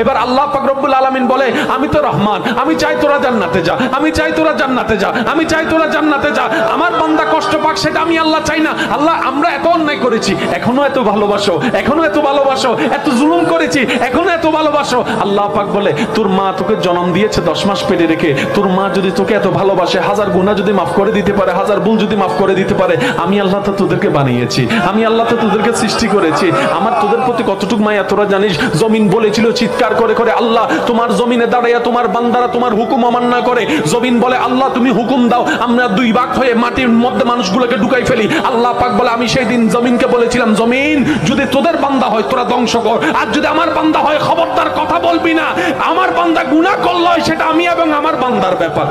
এবার আল্লাহ পাক রব্বুল আলামিন বলে আমি তো রহমান, আমি চাই তোরা জান্নাতে যা, আমি চাই তোরা জান্নাতে যা, আমি চাই তোরা জান্নাতে যা। আমার বান্দা কষ্ট পাক সেটা আমি আল্লাহ চাই না। আল্লাহ আমরা এত অন্যায় করেছি, এখনো এত ভালোবাসো, এখনো এত ভালোবাসো, এত জুলুম করেছি, এখনো এত ভালোবাসো। আল্লাহ পাক বলে তোর মা তোকে জন্ম দিয়েছে 10 মাস পেটে রেখে, তোর মা যদি তোকে এত ভালোবাসে, 1000 গুনাহ যদি মাফ করে দিতে পারে, 1000 ভুল যদি মাফ করে দিতে পারে, আমি আল্লাহ তো তোদেরকে বানিয়েছি, আমি আল্লাহ তো তোদেরকে সৃষ্টি করেছি, আমার তোদের প্রতি কতটুকু মায়া তোরা জানিস। জমিন বলেছিল চিৎকার করে করে, আল্লাহ তোমার জমিনে দাঁড়াইয়া তোমার বান্দারা তোমার হুকুম অমান্য করে। জমিন বলে আল্লাহ তুমি হুকুম দাও, আমরা 2 ভাগ হয়ে মাটির মধ্যে মানুষগুলোকে ঢুকাই ফেলি। আল্লাহ পাক বলে আমি সেই দিন জমিনকে বলেছিলাম, জমিন যদি তোদের বান্দা হয় তোরা ধ্বংস কর, আর যদি আমার বান্দা হয় খবরদার কথা বলবি না। আমার বান্দা গুনাহ করলো সেটা আমি এবং আমার বান্দার ব্যাপার।